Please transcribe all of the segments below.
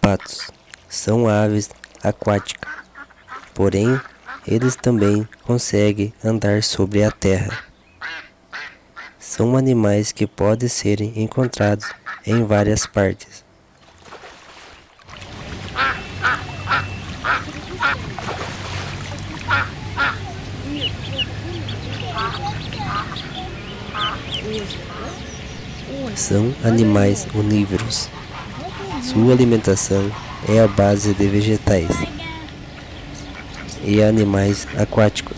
patos são aves aquáticas, porém eles também conseguem andar sobre a terra. São animais que podem ser encontrados em várias partes. São animais onívoros. Sua alimentação é a base de vegetais e animais aquáticos,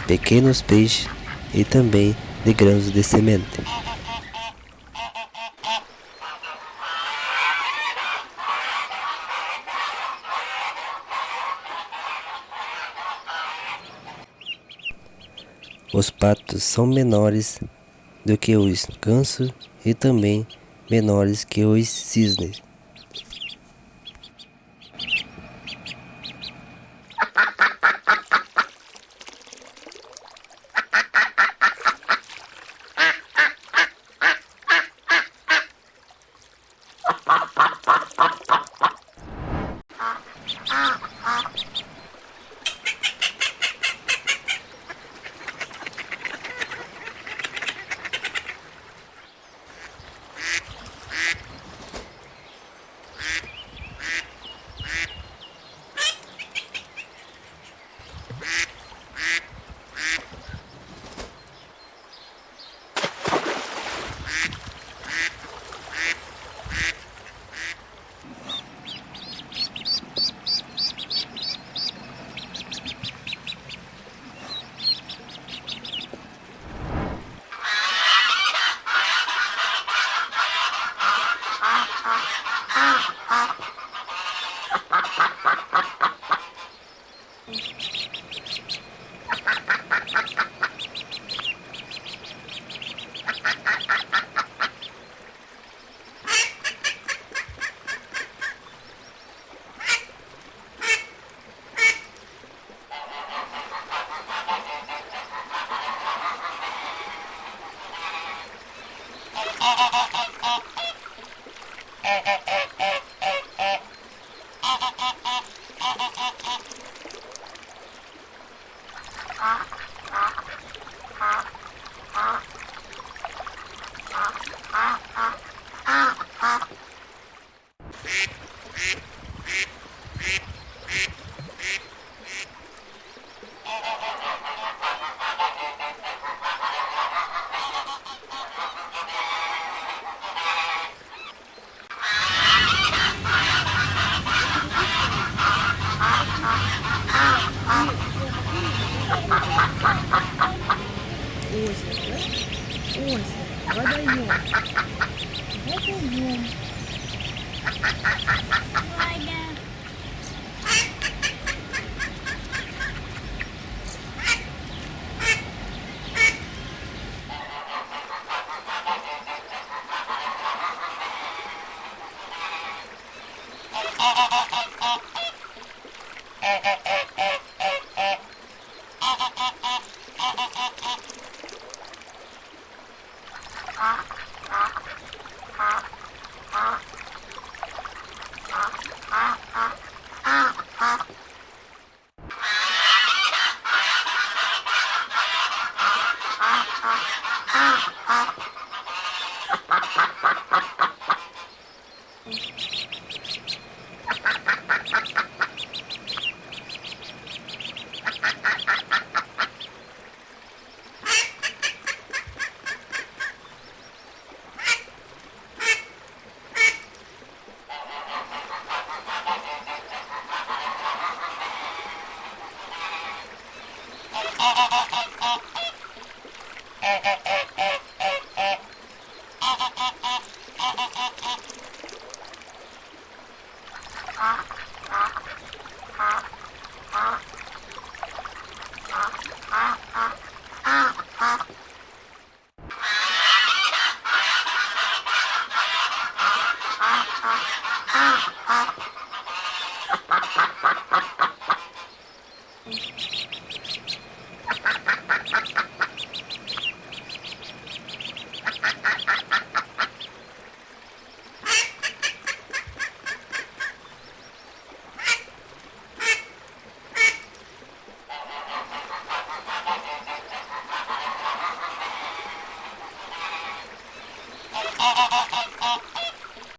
pequenos peixes e também de grãos de semente. Os patos são menores do que os gansos e também menores que os cisnes.